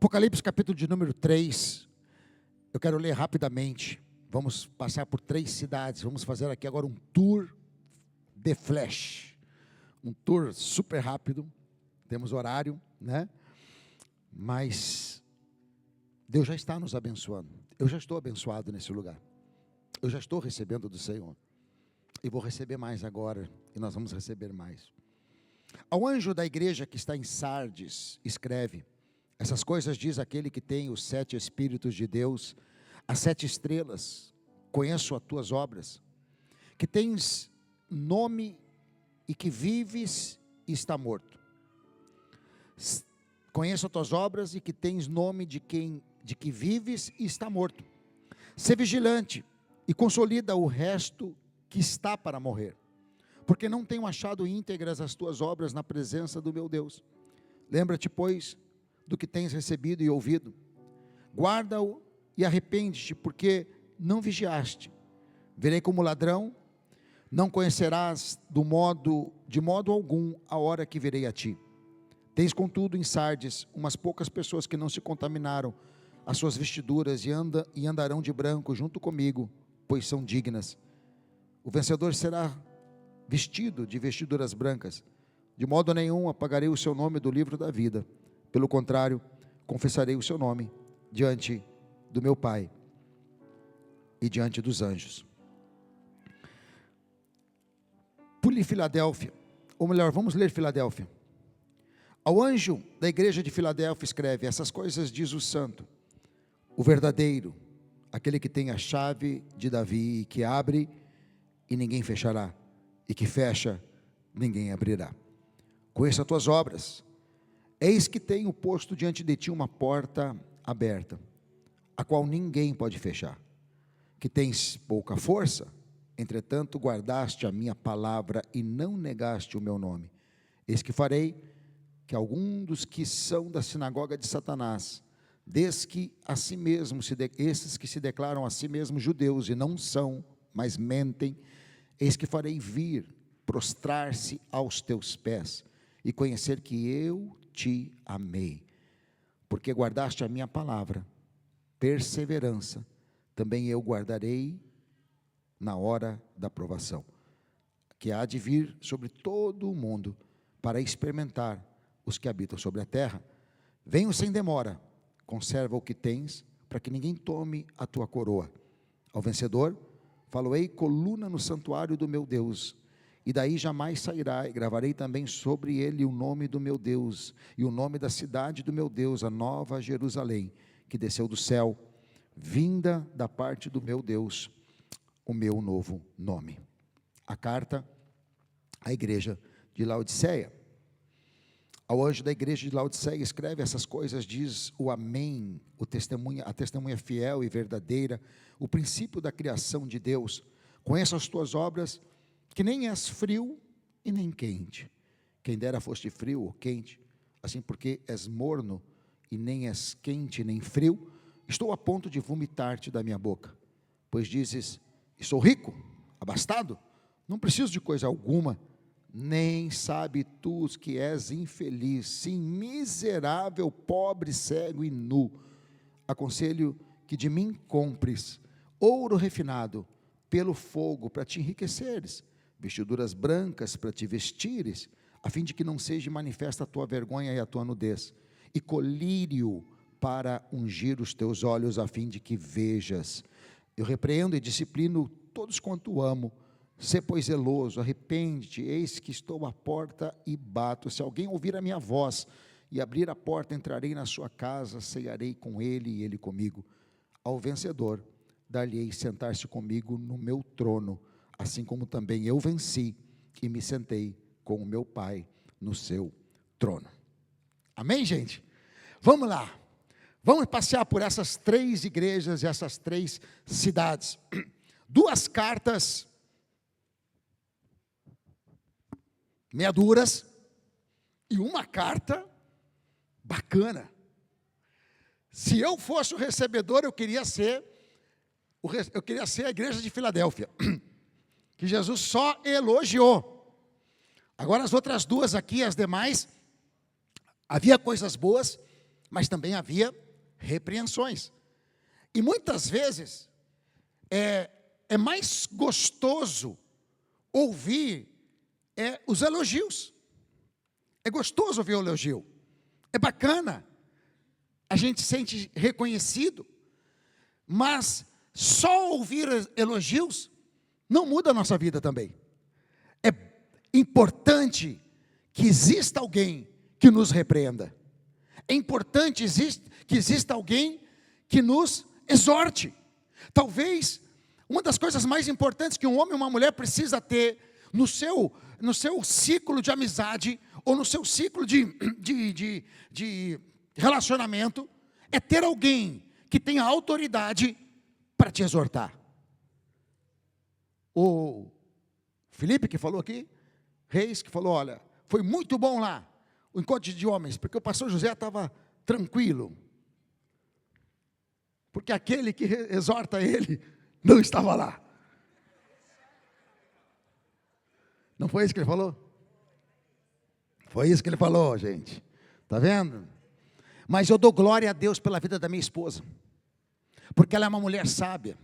Apocalipse capítulo de número 3, eu quero ler rapidamente. Vamos passar por 3 cidades, vamos fazer aqui agora um tour de flash, um tour super rápido, temos horário, né? Mas Deus já está nos abençoando, eu já estou abençoado nesse lugar, eu já estou recebendo do Senhor, e vou receber mais agora, e nós vamos receber mais. Ao anjo da igreja que está em Sardes, escreve: essas coisas diz aquele que tem os 7 Espíritos de Deus, as 7 estrelas. Conheço as tuas obras, que tens nome e que vives e está morto. Conheço as tuas obras e que tens nome de que vives e está morto. Sê vigilante e consolida o resto que está para morrer, porque não tenho achado íntegras as tuas obras na presença do meu Deus. Lembra-te, pois, do que tens recebido e ouvido, guarda-o e arrepende-te, porque não vigiaste. Verei como ladrão, não conhecerás de modo algum a hora que virei a ti. Tens contudo em Sardes umas poucas pessoas que não se contaminaram as suas vestiduras e andarão de branco junto comigo, pois são dignas. O vencedor será vestido de vestiduras brancas. De modo nenhum apagarei o seu nome do livro da vida. Pelo contrário, confessarei o seu nome diante do meu Pai e diante dos anjos. Pule Filadélfia, ou melhor, vamos ler Filadélfia. Ao anjo da igreja de Filadélfia escreve: essas coisas diz o santo, o verdadeiro, aquele que tem a chave de Davi, que abre e ninguém fechará, e que fecha, ninguém abrirá. Conheço as tuas obras. Eis que tenho posto diante de ti uma porta aberta, a qual ninguém pode fechar. Que tens pouca força, entretanto guardaste a minha palavra e não negaste o meu nome. Eis que farei que algum dos que são da sinagoga de Satanás, esses que se declaram a si mesmos judeus e não são, mas mentem, eis que farei vir, prostrar-se aos teus pés e conhecer que eu te amei, porque guardaste a minha palavra, perseverança, também eu guardarei na hora da provação, que há de vir sobre todo o mundo, para experimentar os que habitam sobre a terra. Venho sem demora, conserva o que tens, para que ninguém tome a tua coroa. Ao vencedor, faloei coluna no santuário do meu Deus, e daí jamais sairá, e gravarei também sobre ele o nome do meu Deus, e o nome da cidade do meu Deus, a nova Jerusalém, que desceu do céu, vinda da parte do meu Deus, o meu novo nome. A carta à igreja de Laodiceia. Ao anjo da igreja de Laodiceia escreve: essas coisas diz o Amém, a testemunha fiel e verdadeira, o princípio da criação de Deus. Conheço as tuas obras, que nem és frio e nem quente. Quem dera foste frio ou quente, assim porque és morno e nem és quente nem frio, estou a ponto de vomitar-te da minha boca. Pois dizes: estou rico, abastado, não preciso de coisa alguma, nem sabe tu que és infeliz, sim, miserável, pobre, cego e nu. Aconselho que de mim compres ouro refinado pelo fogo, para te enriqueceres, vestiduras brancas para te vestires, a fim de que não seja manifesta a tua vergonha e a tua nudez, e colírio para ungir os teus olhos, a fim de que vejas. Eu repreendo e disciplino todos quanto amo. Sê, pois, zeloso, arrepende-te, eis que estou à porta e bato. Se alguém ouvir a minha voz e abrir a porta, entrarei na sua casa, cearei com ele e ele comigo. Ao vencedor, dar-lhe-ei sentar-se comigo no meu trono, assim como também eu venci e me sentei com o meu Pai no seu trono. Amém, gente? Vamos lá. Vamos passear por essas 3 igrejas e essas 3 cidades. 2 cartas meia duras e uma carta bacana. Se eu fosse o recebedor, eu queria ser a igreja de Filadélfia, que Jesus só elogiou. Agora as outras 2 aqui, as demais, havia coisas boas, mas também havia repreensões. E muitas vezes é mais gostoso ouvir os elogios. É gostoso ouvir o elogio. É bacana. A gente se sente reconhecido. Mas só ouvir elogios não muda a nossa vida também. É importante que exista alguém que nos repreenda. É importante que exista alguém que nos exorte. Talvez uma das coisas mais importantes que um homem e uma mulher precisa ter no seu ciclo de amizade ou no seu ciclo de relacionamento é ter alguém que tenha autoridade para te exortar. O Felipe que falou aqui, Reis que falou, olha, foi muito bom lá o encontro de homens, porque o pastor José estava tranquilo. Porque aquele que exorta ele não estava lá. Não foi isso que ele falou? Foi isso que ele falou, gente. Está vendo? Mas eu dou glória a Deus pela vida da minha esposa. Porque ela é uma mulher sábia.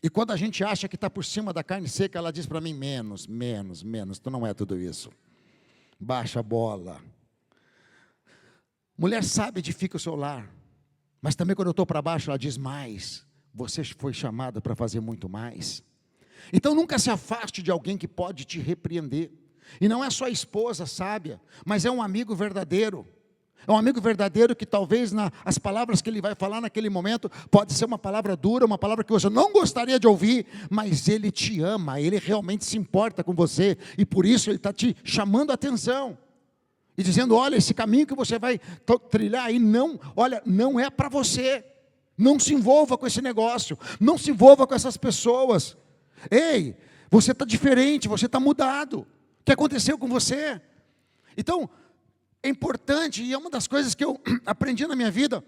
E quando a gente acha que está por cima da carne seca, ela diz para mim, menos, tu não é tudo isso. Baixa a bola. Mulher sábia edifica o seu lar. Mas também quando eu estou para baixo, ela diz mais. Você foi chamada para fazer muito mais. Então nunca se afaste de alguém que pode te repreender. E não é só a esposa sábia, mas é um amigo verdadeiro. É um amigo verdadeiro que talvez as palavras que ele vai falar naquele momento, pode ser uma palavra dura, uma palavra que você não gostaria de ouvir, mas ele te ama, ele realmente se importa com você, e por isso ele está te chamando a atenção. E dizendo, olha, esse caminho que você vai trilhar aí, não é para você. Não se envolva com esse negócio, não se envolva com essas pessoas. Ei, você está diferente, você está mudado. O que aconteceu com você? Então, é importante, e é uma das coisas que eu aprendi na minha vida,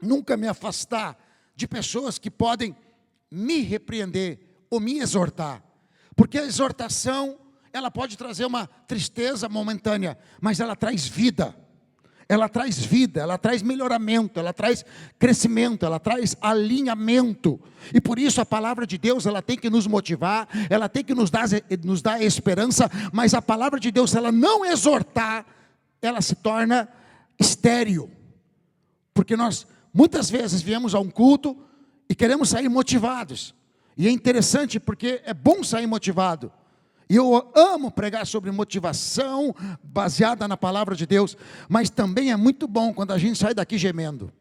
nunca me afastar de pessoas que podem me repreender ou me exortar. Porque a exortação, ela pode trazer uma tristeza momentânea, mas ela traz vida. Ela traz melhoramento, ela traz crescimento, ela traz alinhamento. E por isso a palavra de Deus, ela tem que nos motivar, ela tem que nos dar esperança, mas a palavra de Deus, se ela não exortar, ela se torna estéril. Porque nós, muitas vezes, viemos a um culto e queremos sair motivados. E é interessante porque é bom sair motivado. E eu amo pregar sobre motivação baseada na palavra de Deus, mas também é muito bom quando a gente sai daqui gemendo.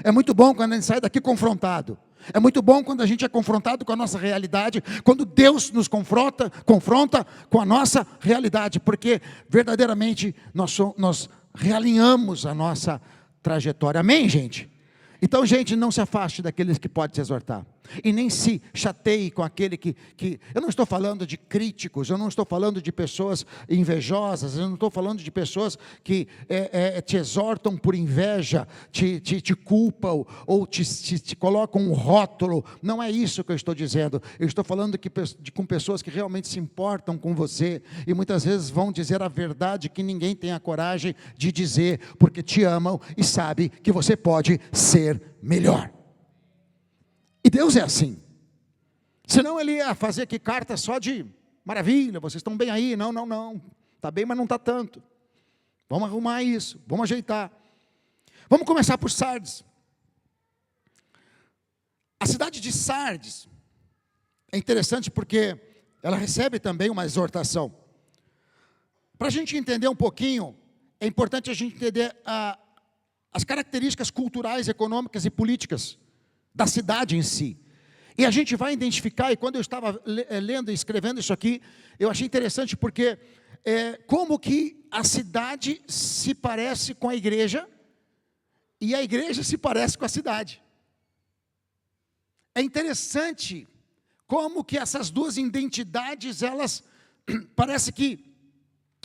É muito bom quando a gente sai daqui confrontado. É muito bom quando a gente é confrontado com a nossa realidade, quando Deus nos confronta com a nossa realidade, porque verdadeiramente nós realinhamos a nossa trajetória. Amém, gente? Então, gente, não se afaste daqueles que podem te exortar. E nem se chateie com aquele que... Eu não estou falando de críticos, eu não estou falando de pessoas invejosas, eu não estou falando de pessoas que te exortam por inveja, te culpam, ou te colocam um rótulo. Não é isso que eu estou dizendo. Eu estou falando com pessoas que realmente se importam com você, e muitas vezes vão dizer a verdade que ninguém tem a coragem de dizer, porque te amam e sabe que você pode ser melhor. E Deus é assim. Senão ele ia fazer aqui carta só de maravilha, vocês estão bem aí. Não. Está bem, mas não está tanto. Vamos arrumar isso, vamos ajeitar. Vamos começar por Sardes. A cidade de Sardes é interessante porque ela recebe também uma exortação. Para a gente entender um pouquinho, é importante a gente entender as características culturais, econômicas e políticas da cidade em si. E a gente vai identificar, e quando eu estava lendo e escrevendo isso aqui, eu achei interessante porque como que a cidade se parece com a igreja, e a igreja se parece com a cidade. É interessante como que essas duas identidades, elas parece que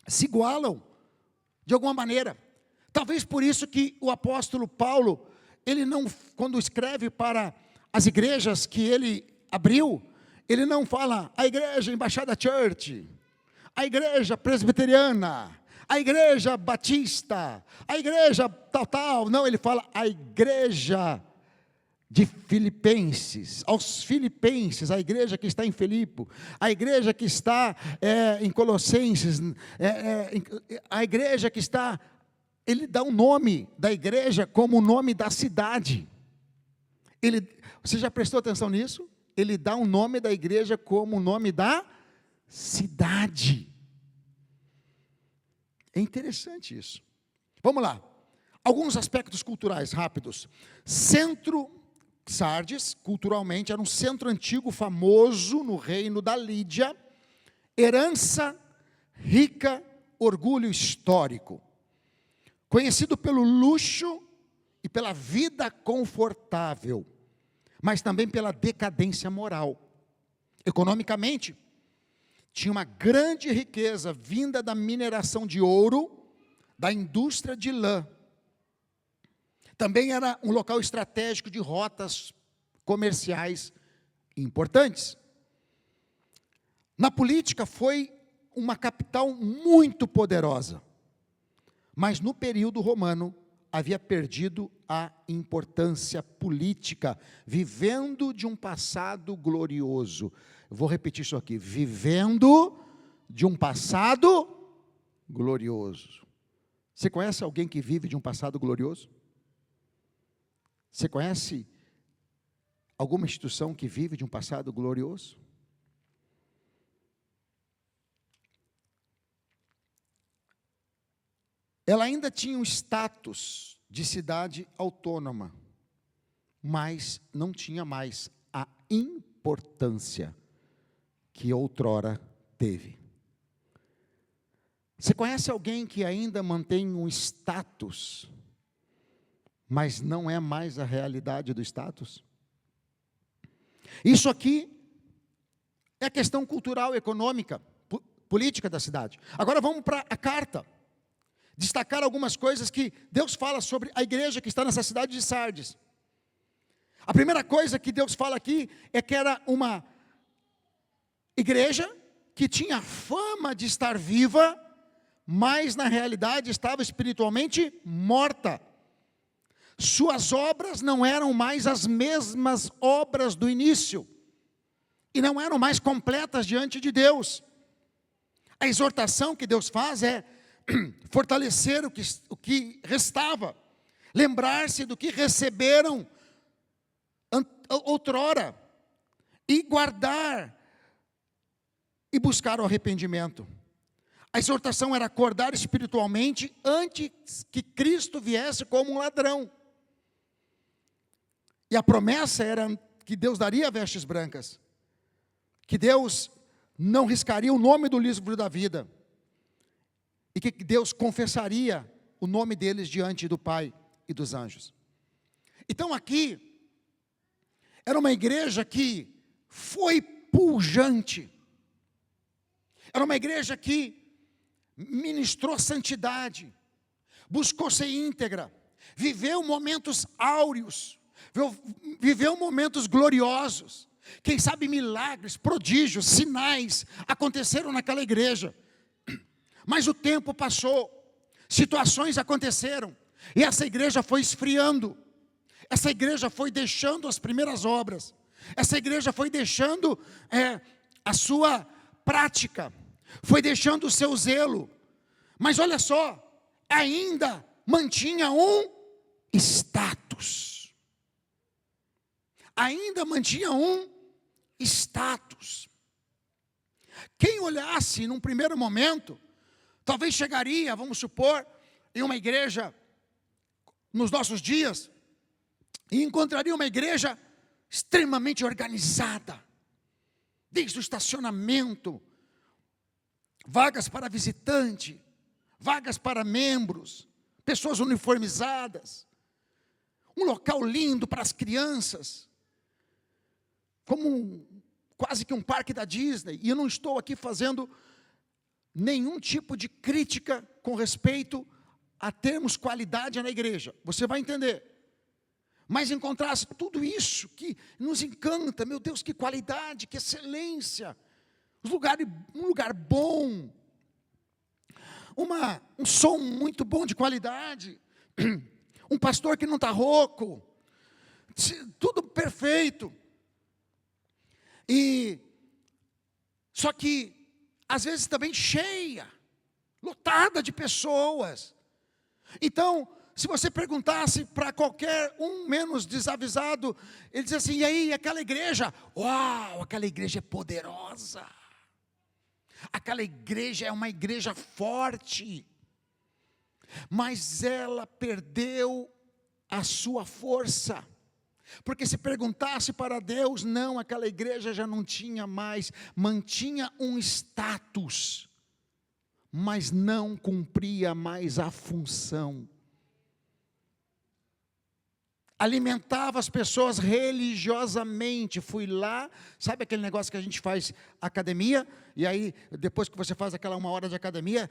se igualam de alguma maneira. Talvez por isso que o apóstolo Paulo, ele não, quando escreve para as igrejas que ele abriu, ele não fala a igreja Embaixada Church, a igreja presbiteriana, a igreja batista, a igreja tal. Não, ele fala a igreja de Filipenses, aos filipenses, a igreja que está em Filipe, a igreja que está em Colossenses, a igreja que está, ele dá o nome da igreja como o nome da cidade. Você já prestou atenção nisso? Ele dá o nome da igreja como o nome da cidade. É interessante isso. Vamos lá. Alguns aspectos culturais rápidos. Centro Sardes, culturalmente, era um centro antigo famoso no reino da Lídia. Herança rica, orgulho histórico. Conhecido pelo luxo e pela vida confortável, mas também pela decadência moral. Economicamente, tinha uma grande riqueza vinda da mineração de ouro, da indústria de lã. Também era um local estratégico de rotas comerciais importantes. Na política foi uma capital muito poderosa, mas no período romano havia perdido a importância política, vivendo de um passado glorioso. Eu vou repetir isso aqui, vivendo de um passado glorioso. Você conhece alguém que vive de um passado glorioso? Você conhece alguma instituição que vive de um passado glorioso? Ela ainda tinha um status de cidade autônoma, mas não tinha mais a importância que outrora teve. Você conhece alguém que ainda mantém um status, mas não é mais a realidade do status? Isso aqui é questão cultural, econômica, política da cidade. Agora vamos para a carta. Destacar algumas coisas que Deus fala sobre a igreja que está nessa cidade de Sardes. A primeira coisa que Deus fala aqui é que era uma igreja que tinha fama de estar viva, mas na realidade estava espiritualmente morta. Suas obras não eram mais as mesmas obras do início, e não eram mais completas diante de Deus. A exortação que Deus faz é fortalecer o que restava, lembrar-se do que receberam outrora, e guardar, e buscar o arrependimento. A exortação era acordar espiritualmente antes que Cristo viesse como um ladrão. E a promessa era que Deus daria vestes brancas, que Deus não riscaria o nome do livro da vida, e que Deus confessaria o nome deles diante do Pai e dos anjos. Então aqui, era uma igreja que foi pujante, era uma igreja que ministrou santidade, buscou ser íntegra, viveu momentos áureos, viveu momentos gloriosos. Quem sabe milagres, prodígios, sinais aconteceram naquela igreja. Mas o tempo passou, situações aconteceram, e essa igreja foi esfriando, essa igreja foi deixando as primeiras obras, essa igreja foi deixando a sua prática, foi deixando o seu zelo. Mas olha só, ainda mantinha um status. Ainda mantinha um status. Quem olhasse num primeiro momento, talvez chegaria, vamos supor, em uma igreja nos nossos dias, e encontraria uma igreja extremamente organizada, desde o estacionamento, vagas para visitante, vagas para membros, pessoas uniformizadas, um local lindo para as crianças, como quase que um parque da Disney. E eu não estou aqui fazendo nenhum tipo de crítica com respeito a termos qualidade na igreja, você vai entender. Mas encontrasse tudo isso que nos encanta, meu Deus, que qualidade, que excelência, um lugar bom, um som muito bom de qualidade, um pastor que não está rouco, tudo perfeito. Só que, às vezes também cheia, lotada de pessoas. Então, se você perguntasse para qualquer um menos desavisado, ele diz assim: e aí, aquela igreja? Uau, aquela igreja é poderosa. Aquela igreja é uma igreja forte. Mas ela perdeu a sua força. Porque se perguntasse para Deus, não, aquela igreja já não tinha mais, mantinha um status, mas não cumpria mais a função. Alimentava as pessoas religiosamente. Fui lá, sabe aquele negócio que a gente faz academia, e aí depois que você faz aquela 1 hora de academia,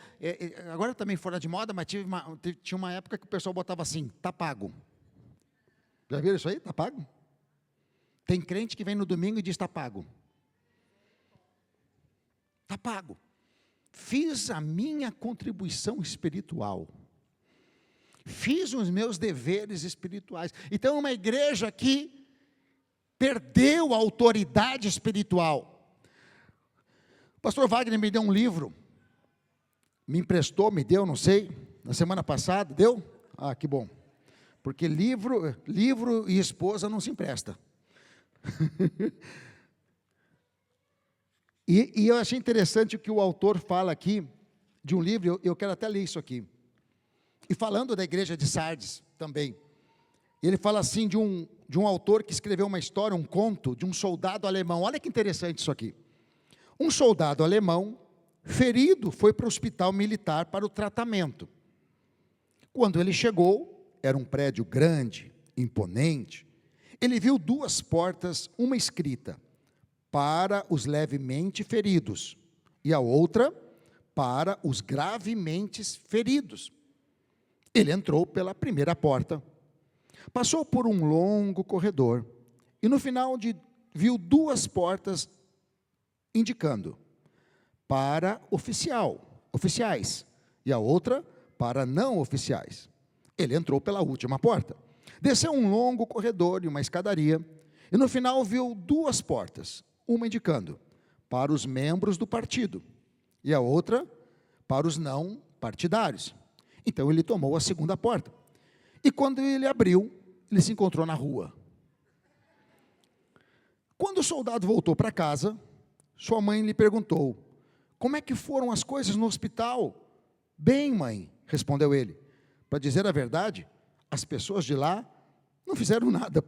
agora também fora de moda, mas tinha uma época que o pessoal botava assim: tá pago. Já viram isso aí? Está pago? Tem crente que vem no domingo e diz: está pago. Está pago. Fiz a minha contribuição espiritual. Fiz os meus deveres espirituais. Então, é uma igreja que perdeu a autoridade espiritual. O pastor Wagner me deu um livro. Me emprestou, me deu, não sei, na semana passada. Deu? Ah, que bom. Porque livro e esposa não se empresta. e eu achei interessante o que o autor fala aqui, de um livro, eu quero até ler isso aqui. E falando da igreja de Sardes também. Ele fala assim de um autor que escreveu uma história, um conto, de um soldado alemão. Olha que interessante isso aqui. Um soldado alemão, ferido, foi para o hospital militar para o tratamento. Quando ele chegou, era um prédio grande, imponente. Ele viu 2 portas, uma escrita: para os levemente feridos, e a outra, para os gravemente feridos. Ele entrou pela primeira porta, passou por um longo corredor, e no final viu 2 portas indicando: para oficiais, e a outra, para não oficiais. Ele entrou pela última porta, desceu um longo corredor e uma escadaria, e no final viu 2 portas, uma indicando: para os membros do partido, e a outra, para os não partidários. Então ele tomou a segunda porta, e quando ele abriu, ele se encontrou na rua. Quando o soldado voltou para casa, sua mãe lhe perguntou: como é que foram as coisas no hospital? Bem, mãe, respondeu ele. Para dizer a verdade, as pessoas de lá não fizeram nada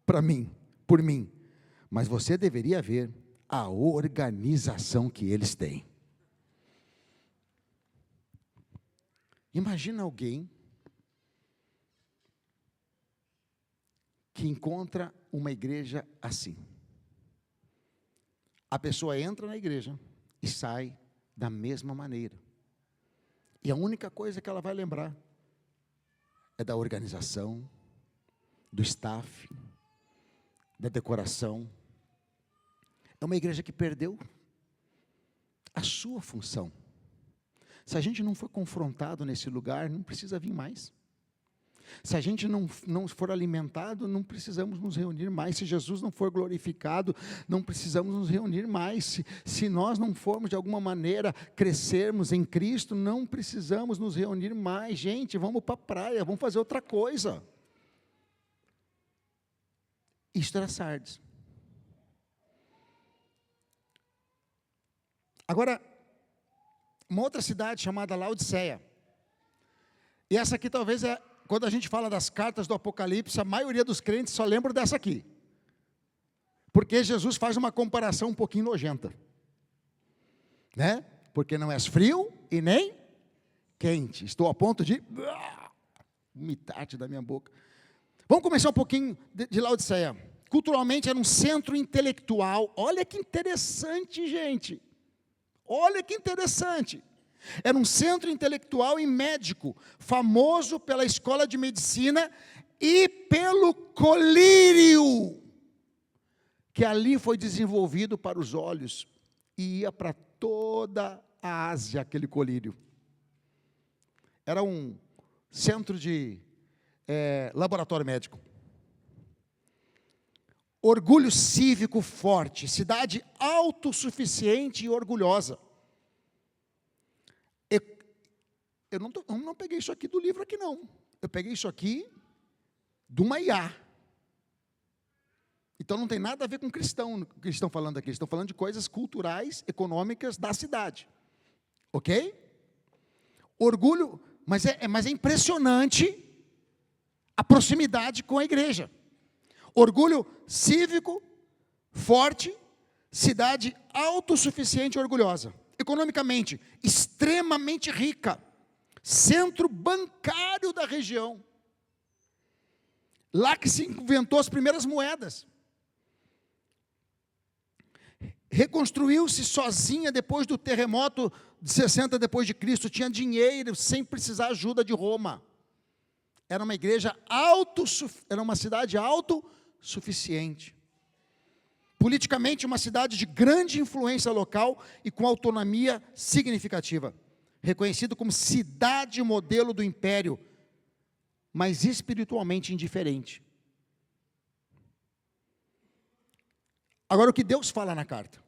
por mim, mas você deveria ver a organização que eles têm. Imagina alguém que encontra uma igreja assim. A pessoa entra na igreja e sai da mesma maneira. E a única coisa que ela vai lembrar é da organização, do staff, da decoração. É uma igreja que perdeu a sua função. Se a gente não for confrontado nesse lugar, não precisa vir mais. Se a gente não for alimentado, não precisamos nos reunir mais. Se Jesus não for glorificado, não precisamos nos reunir mais. Se nós não formos de alguma maneira crescermos em Cristo, não precisamos nos reunir mais. Gente, vamos para a praia, vamos fazer outra coisa. Isto era Sardes. Agora, uma outra cidade chamada Laodiceia. E essa aqui talvez quando a gente fala das cartas do Apocalipse, a maioria dos crentes só lembra dessa aqui. Porque Jesus faz uma comparação um pouquinho nojenta. Né? Porque não és frio e nem quente. Estou a ponto de vomitar-te da minha boca. Vamos começar um pouquinho de Laodiceia. Culturalmente era um centro intelectual. Olha que interessante, gente. Olha que interessante. Era um centro intelectual e médico, famoso pela escola de medicina e pelo colírio, que ali foi desenvolvido para os olhos, e ia para toda a Ásia, aquele colírio. era um centro de laboratório médico. Orgulho cívico forte, cidade autossuficiente e orgulhosa. Eu não peguei isso aqui do livro aqui, não. Eu peguei isso aqui do Maiá. Então não tem nada a ver com cristão, que eles estão falando aqui. Eles estão falando de coisas culturais, econômicas da cidade. Ok? Orgulho, mas é impressionante a proximidade com a igreja. Orgulho cívico, forte, cidade autossuficiente e orgulhosa. Economicamente, extremamente rica. Centro bancário da região. Lá que se inventou as primeiras moedas. Reconstruiu-se sozinha depois do terremoto de 60 depois de Cristo. Tinha dinheiro sem precisar ajuda de Roma. Era uma igreja era uma cidade autossuficiente. Politicamente, uma cidade de grande influência local e com autonomia significativa. Reconhecido como cidade modelo do império, mas espiritualmente indiferente. Agora, o que Deus fala na carta?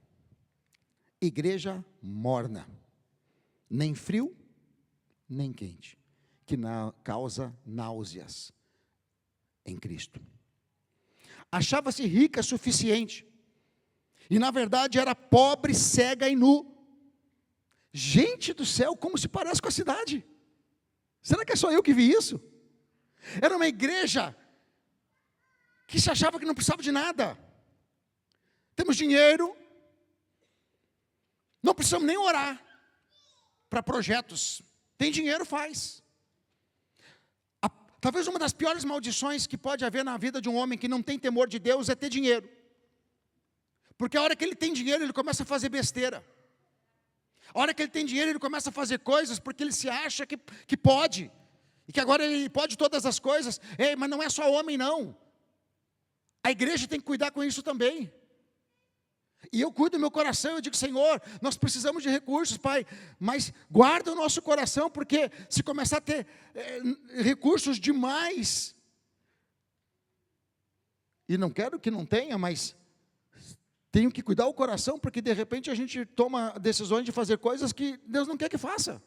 Igreja morna, nem frio, nem quente, que causa náuseas em Cristo. Achava-se rica o suficiente, e na verdade era pobre, cega e nu. Gente do céu, como se parece com a cidade? Será que é só eu que vi isso? Era uma igreja que se achava que não precisava de nada. Temos dinheiro, não precisamos nem orar para projetos. Tem dinheiro, faz. Talvez uma das piores maldições que pode haver na vida de um homem que não tem temor de Deus é ter dinheiro. Porque a hora que ele tem dinheiro, ele começa a fazer besteira. A hora que ele tem dinheiro, ele começa a fazer coisas porque ele se acha que pode. E que agora ele pode todas as coisas. Ei, mas não é só homem, não. A igreja tem que cuidar com isso também. E eu cuido do meu coração, eu digo, Senhor, nós precisamos de recursos, Pai, mas guarda o nosso coração, porque se começar a ter recursos demais, e não quero que não tenha, mas tenho que cuidar o coração, porque de repente a gente toma decisões de fazer coisas que Deus não quer que faça.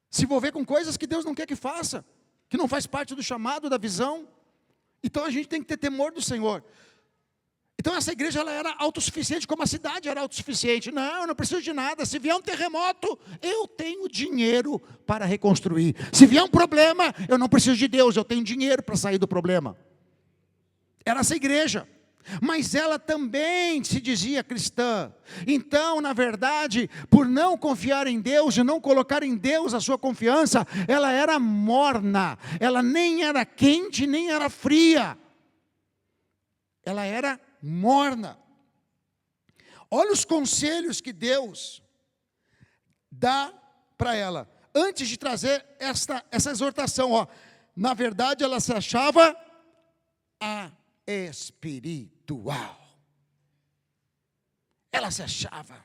Se envolver com coisas que Deus não quer que faça, que não faz parte do chamado, da visão. Então a gente tem que ter temor do Senhor. Então essa igreja ela era autossuficiente, como a cidade era autossuficiente. Não, eu não preciso de nada. Se vier um terremoto, eu tenho dinheiro para reconstruir. Se vier um problema, eu não preciso de Deus, eu tenho dinheiro para sair do problema. Era essa igreja. Mas ela também se dizia cristã. Então, na verdade, por não confiar em Deus e não colocar em Deus a sua confiança, ela era morna. Ela nem era quente, nem era fria. Ela era morna. Olha os conselhos que Deus dá para ela. Antes de trazer essa exortação, ó, na verdade ela se achava espiritual. Ela se achava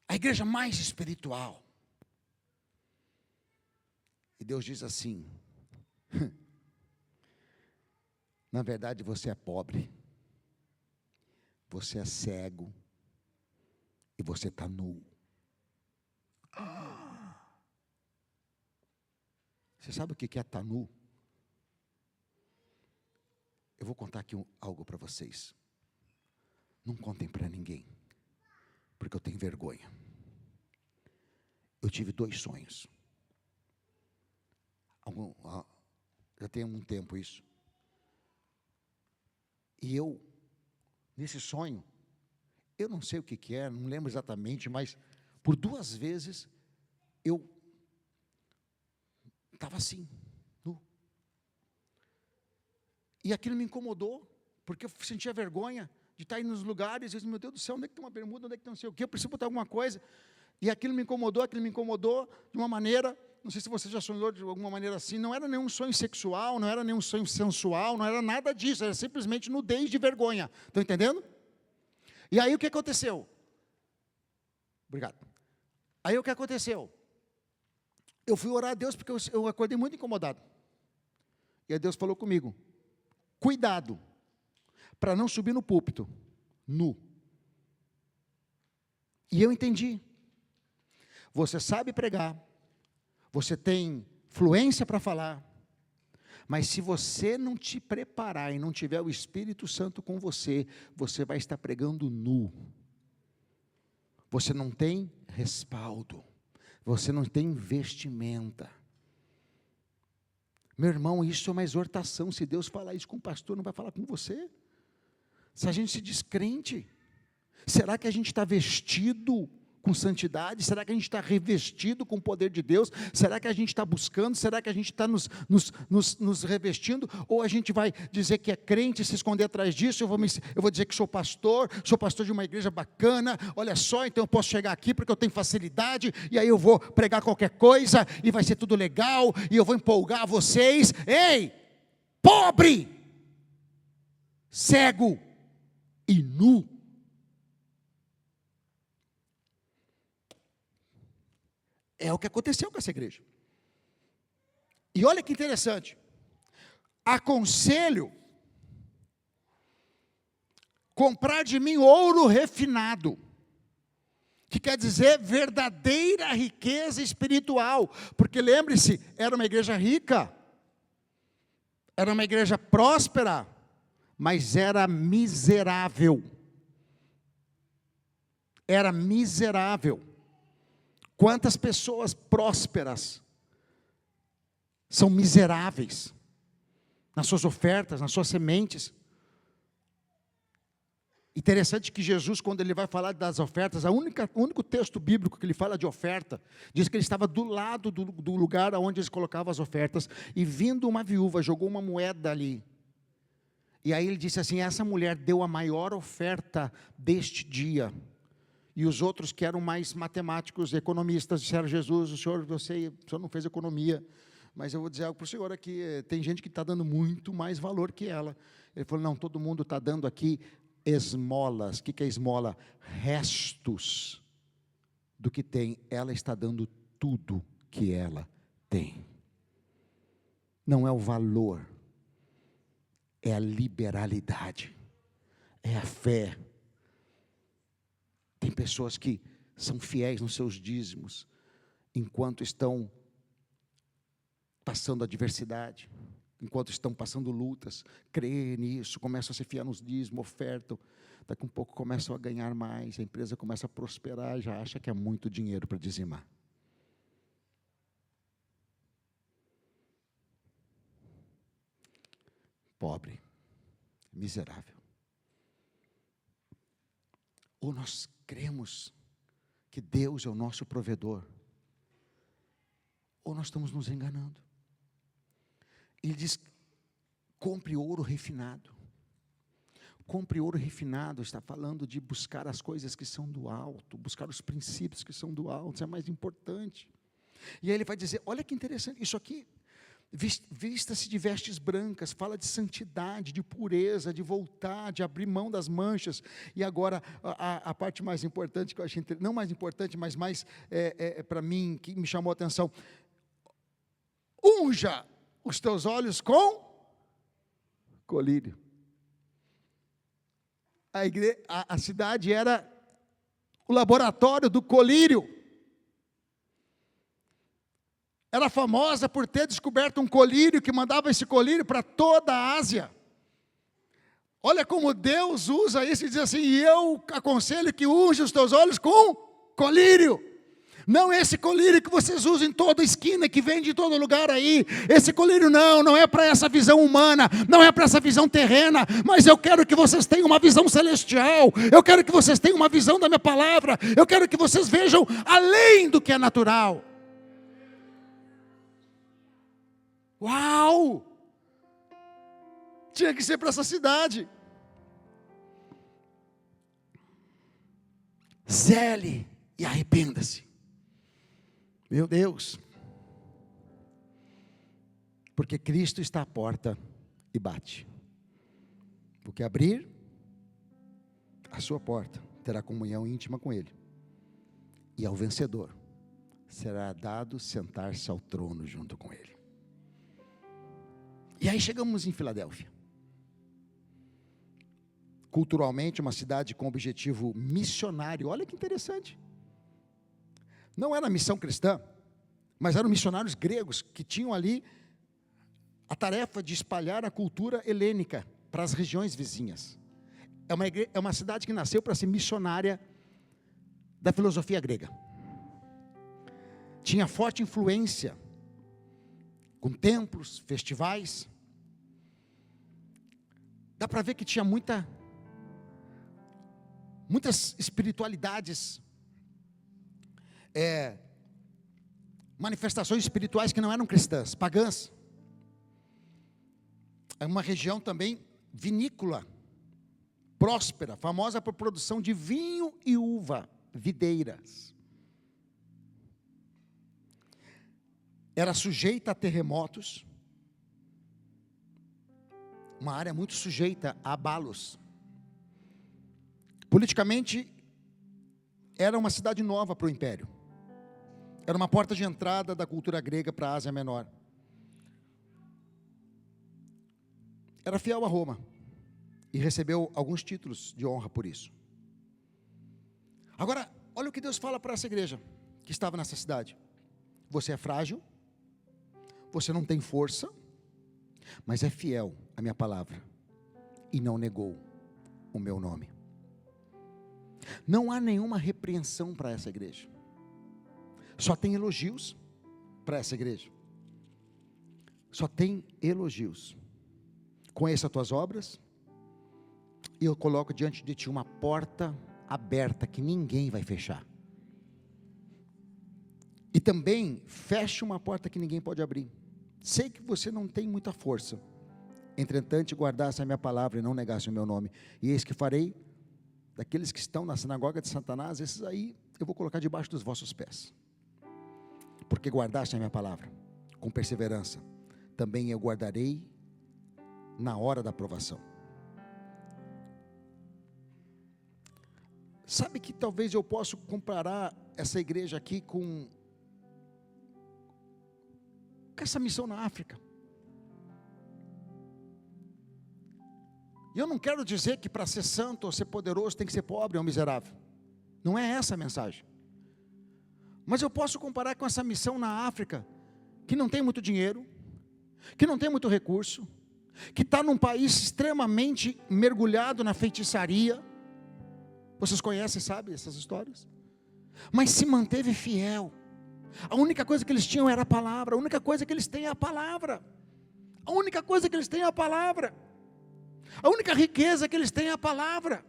a igreja mais espiritual. E Deus diz assim: na verdade você é pobre, você é cego e você está nu. Você sabe o que é estar nu? Eu vou contar aqui algo para vocês. Não contem para ninguém, porque eu tenho vergonha. Eu tive 2 sonhos. Já tem um tempo isso. E eu, nesse sonho, eu não sei o que é, não lembro exatamente, mas por 2 vezes eu estava assim, nu. E aquilo me incomodou, porque eu sentia vergonha de estar indo nos lugares, e eu disse, meu Deus do céu, onde é que tem uma bermuda, onde é que tem não sei o quê, eu preciso botar alguma coisa. E aquilo me incomodou de uma maneira, não sei se você já sonhou de alguma maneira assim, não era nenhum sonho sexual, não era nenhum sonho sensual, não era nada disso, era simplesmente nudez de vergonha. Estão entendendo? E aí o que aconteceu? Obrigado. Aí o que aconteceu? Eu fui orar a Deus porque eu acordei muito incomodado. E aí Deus falou comigo: cuidado, para não subir no púlpito, nu. E eu entendi. Você sabe pregar, você tem fluência para falar, mas se você não te preparar e não tiver o Espírito Santo com você, você vai estar pregando nu. Você não tem respaldo, você não tem vestimenta. Meu irmão, isso é uma exortação. Se Deus falar isso com o pastor, não vai falar com você? Se a gente se descrente, será que a gente está vestido com santidade? Será que a gente está revestido com o poder de Deus? Será que a gente está buscando? Será que a gente está nos revestindo? Ou a gente vai dizer que é crente, se esconder atrás disso? Eu vou dizer que sou pastor de uma igreja bacana, olha só, então eu posso chegar aqui porque eu tenho facilidade, e aí eu vou pregar qualquer coisa, e vai ser tudo legal, e eu vou empolgar vocês. Ei, pobre, cego e nu. É o que aconteceu com essa igreja. E olha que interessante. Aconselho comprar de mim ouro refinado, que quer dizer verdadeira riqueza espiritual. Porque lembre-se, era uma igreja rica, era uma igreja próspera, mas era miserável. Era miserável. Quantas pessoas prósperas são miseráveis nas suas ofertas, nas suas sementes. Interessante que Jesus, quando ele vai falar das ofertas, o único texto bíblico que ele fala de oferta, diz que ele estava do lado do lugar onde eles colocavam as ofertas, e vindo uma viúva, jogou uma moeda ali. E aí ele disse assim: essa mulher deu a maior oferta deste dia. E os outros que eram mais matemáticos, economistas, disseram: Jesus, o senhor não fez economia, mas eu vou dizer algo para o senhor aqui, tem gente que está dando muito mais valor que ela. Ele falou: não, todo mundo está dando aqui esmolas. O que é esmola? Restos do que tem. Ela está dando tudo que ela tem. Não é o valor, é a liberalidade, é a fé. Tem pessoas que são fiéis nos seus dízimos, enquanto estão passando adversidade, enquanto estão passando lutas, creem nisso, começam a ser fiel nos dízimos, ofertam, daqui a um pouco começam a ganhar mais, a empresa começa a prosperar, já acha que é muito dinheiro para dizimar. Pobre, miserável. Ou nós cremos que Deus é o nosso provedor, ou nós estamos nos enganando. Ele diz: compre ouro refinado. Compre ouro refinado, está falando de buscar as coisas que são do alto, buscar os princípios que são do alto, isso é mais importante. E aí ele vai dizer: olha que interessante, isso aqui, vista-se de vestes brancas, fala de santidade, de pureza, de voltar, de abrir mão das manchas. E agora, a parte mais importante, que eu achei, não mais importante, mas mais, para mim, que me chamou a atenção: unja os teus olhos com colírio. A cidade era o laboratório do colírio. Era famosa por ter descoberto um colírio, que mandava esse colírio para toda a Ásia. Olha como Deus usa isso e diz assim: e eu aconselho que unja os teus olhos com colírio. Não esse colírio que vocês usam em toda esquina, que vende em todo lugar aí. Esse colírio não é para essa visão humana, não é para essa visão terrena, mas eu quero que vocês tenham uma visão celestial. Eu quero que vocês tenham uma visão da minha palavra. Eu quero que vocês vejam além do que é natural. Uau! Tinha que ser para essa cidade. Zele e arrependa-se. Meu Deus. Porque Cristo está à porta e bate. O que abrir a sua porta terá comunhão íntima com Ele. E ao vencedor será dado sentar-se ao trono junto com ele. E aí chegamos em Filadélfia. Culturalmente, uma cidade com objetivo missionário. Olha que interessante. Não era missão cristã, mas eram missionários gregos que tinham ali a tarefa de espalhar a cultura helênica para as regiões vizinhas. É uma cidade que nasceu para ser missionária da filosofia grega. Tinha forte influência, com templos, festivais. Dá para ver que tinha muitas espiritualidades, manifestações espirituais que não eram cristãs, pagãs. É uma região também vinícola, próspera, famosa por produção de vinho e uva, videiras. Era sujeita a terremotos, uma área muito sujeita a abalos. Politicamente, era uma cidade nova para o império. Era uma porta de entrada da cultura grega para a Ásia Menor. Era fiel a Roma e recebeu alguns títulos de honra por isso. Agora, olha o que Deus fala para essa igreja que estava nessa cidade. Você é frágil, você não tem força, mas é fiel à minha palavra e não negou o meu nome. Não há nenhuma repreensão para essa igreja. Só tem elogios para essa igreja. Só tem elogios. Conheço as tuas obras, e eu coloco diante de ti uma porta aberta que ninguém vai fechar. E também feche uma porta que ninguém pode abrir. Sei que você não tem muita força, entretanto guardasse a minha palavra e não negasse o meu nome. E eis que farei daqueles que estão na sinagoga de Satanás, esses aí eu vou colocar debaixo dos vossos pés. Porque guardaste a minha palavra com perseverança, também eu guardarei na hora da provação. Sabe que talvez eu possa comparar essa igreja aqui com essa missão na África. E eu não quero dizer que para ser santo ou ser poderoso tem que ser pobre ou miserável. Não é essa a mensagem. Mas eu posso comparar com essa missão na África, que não tem muito dinheiro, que não tem muito recurso, que está num país extremamente mergulhado na feitiçaria. Vocês conhecem, sabem essas histórias? Mas se manteve fiel. A única coisa que eles tinham era a palavra. A única coisa que eles têm é a palavra. A única coisa que eles têm é a palavra. A única riqueza que eles têm é a palavra.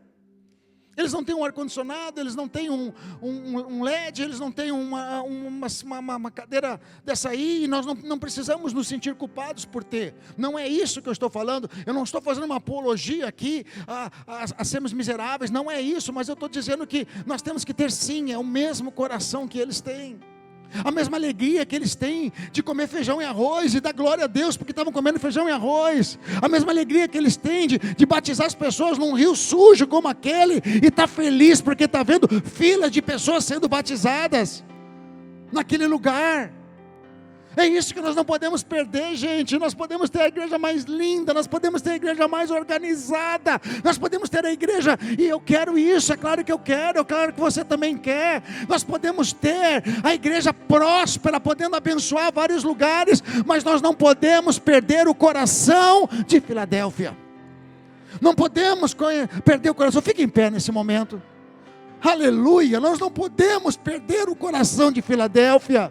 Eles não têm um ar-condicionado, eles não têm um LED, eles não têm uma cadeira dessa aí, e nós não precisamos nos sentir culpados por ter. Não é isso que eu estou falando. Eu não estou fazendo uma apologia aqui a sermos miseráveis, não é isso, mas eu estou dizendo que nós temos que ter sim, é o mesmo coração que eles têm. A mesma alegria que eles têm de comer feijão e arroz e dar glória a Deus porque estavam comendo feijão e arroz. A mesma alegria que eles têm de batizar as pessoas num rio sujo como aquele e estar feliz porque está vendo filas de pessoas sendo batizadas naquele lugar. É isso que nós não podemos perder, gente. Nós podemos ter a igreja mais linda, nós podemos ter a igreja mais organizada, nós podemos ter a igreja, e eu quero isso, é claro que eu quero, é claro que você também quer. Nós podemos ter a igreja próspera, podendo abençoar vários lugares, mas nós não podemos perder o coração de Filadélfia. Não podemos perder o coração. Fique em pé nesse momento. Aleluia, nós não podemos perder o coração de Filadélfia.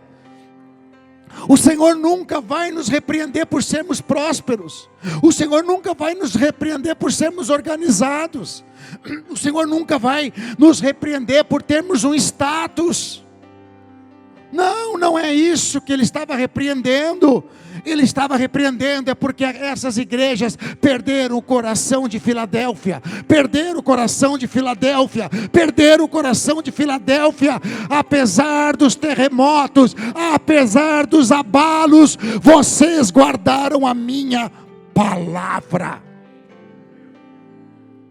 O Senhor nunca vai nos repreender por sermos prósperos. O Senhor nunca vai nos repreender por sermos organizados. O Senhor nunca vai nos repreender por termos um status. Não, não é isso que Ele estava repreendendo. Ele estava repreendendo é porque essas igrejas perderam o coração de Filadélfia. Perderam o coração de Filadélfia. Perderam o coração de Filadélfia. Apesar dos terremotos, apesar dos abalos, vocês guardaram a minha palavra.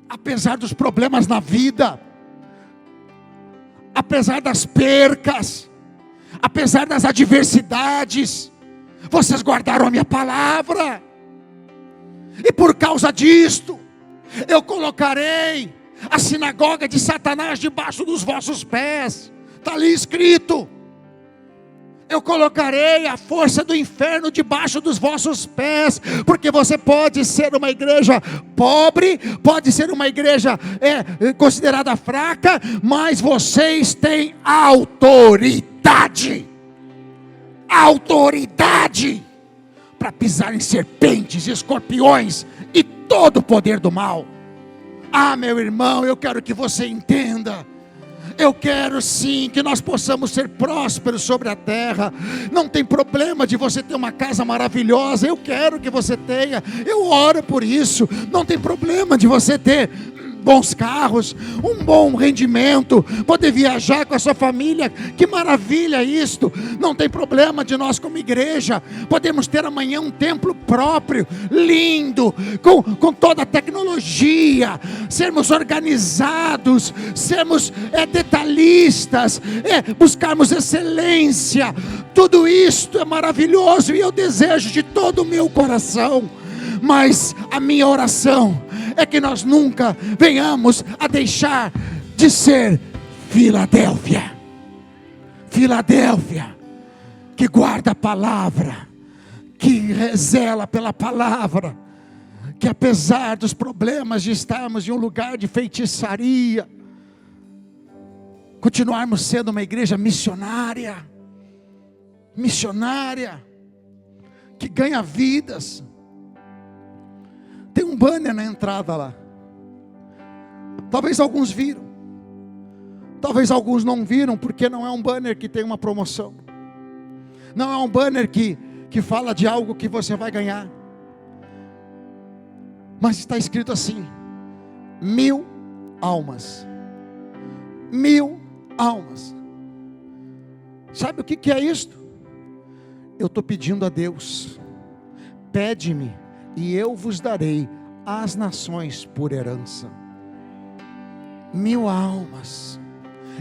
Apesar dos problemas na vida, apesar das percas, apesar das adversidades, vocês guardaram a minha palavra, e por causa disto, eu colocarei a sinagoga de Satanás debaixo dos vossos pés. Está ali escrito: eu colocarei a força do inferno debaixo dos vossos pés, porque você pode ser uma igreja pobre, pode ser uma igreja considerada fraca, mas vocês têm autoridade para pisar em serpentes, escorpiões e todo o poder do mal. Ah, meu irmão, eu quero que você entenda. Eu quero sim que nós possamos ser prósperos sobre a terra. Não tem problema de você ter uma casa maravilhosa. Eu quero que você tenha. Eu oro por isso. Não tem problema de você ter bons carros, um bom rendimento, poder viajar com a sua família. Que maravilha isto. Não tem problema de nós como igreja podemos ter amanhã um templo próprio, lindo, com toda a tecnologia, sermos organizados, sermos detalhistas, buscarmos excelência. Tudo isto é maravilhoso e eu desejo de todo o meu coração. Mas a minha oração é que nós nunca venhamos a deixar de ser Filadélfia. Filadélfia, que guarda a palavra, que zela pela palavra, que apesar dos problemas de estarmos em um lugar de feitiçaria, continuarmos sendo uma igreja missionária, que ganha vidas. Tem um banner na entrada lá. Talvez alguns viram, talvez alguns não viram, porque não é um banner que tem uma promoção, não é um banner que fala de algo que você vai ganhar, mas está escrito assim: 1000 almas. 1000 almas. Sabe o que é isto? Eu estou pedindo a Deus: pede-me e eu vos darei as nações por herança. 1000 almas.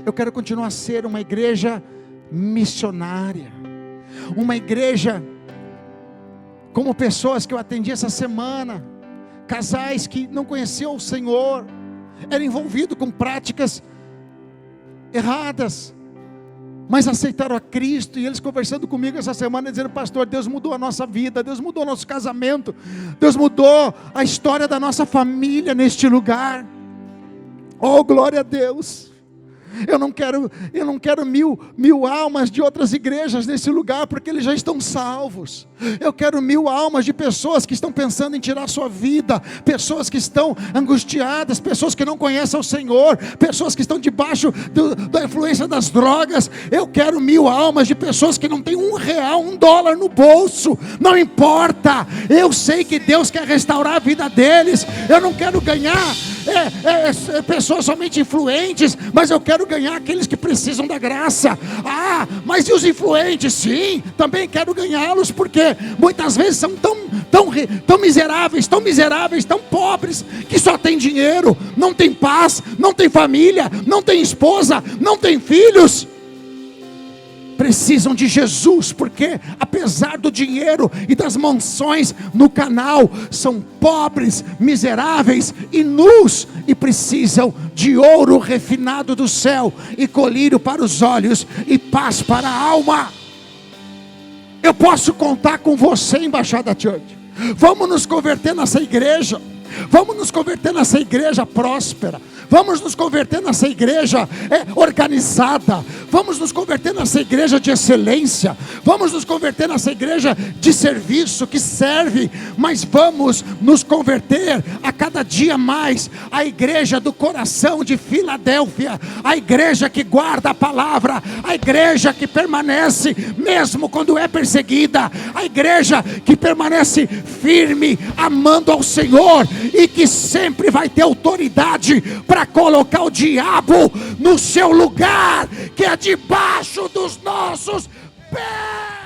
Eu quero continuar a ser uma igreja missionária, uma igreja como pessoas que eu atendi essa semana, casais que não conheciam o Senhor, eram envolvidos com práticas erradas, mas aceitaram a Cristo. E eles conversando comigo essa semana, dizendo: pastor, Deus mudou a nossa vida, Deus mudou o nosso casamento, Deus mudou a história da nossa família neste lugar. Oh, glória a Deus. Eu não quero 1000 almas de outras igrejas nesse lugar, porque eles já estão salvos. Eu quero 1000 almas de pessoas que estão pensando em tirar sua vida, pessoas que estão angustiadas, pessoas que não conhecem o Senhor, pessoas que estão debaixo da influência das drogas. Eu quero 1000 almas de pessoas que não têm R$1, $1 no bolso. Não importa, eu sei que Deus quer restaurar a vida deles. Eu não quero ganhar pessoas somente influentes, mas eu quero ganhar aqueles que precisam da graça. Ah, mas e os influentes? Sim, também quero ganhá-los, porque muitas vezes são tão miseráveis, tão pobres, que só tem dinheiro, não tem paz, não tem família, não tem esposa, não tem filhos. Precisam de Jesus, porque apesar do dinheiro e das mansões no canal, são pobres, miseráveis e nus, e precisam de ouro refinado do céu, e colírio para os olhos, e paz para a alma. Eu posso contar com você, Embaixada Church. Vamos nos converter nessa igreja. Vamos nos converter nessa igreja próspera. Vamos nos converter nessa igreja organizada. Vamos nos converter nessa igreja de excelência. Vamos nos converter nessa igreja de serviço, que serve. Mas vamos nos converter a cada dia mais a igreja do coração de Filadélfia, a igreja que guarda a palavra, a igreja que permanece mesmo quando é perseguida, a igreja que permanece firme, amando ao Senhor, e que sempre vai ter autoridade para colocar o diabo no seu lugar, que é debaixo dos nossos pés.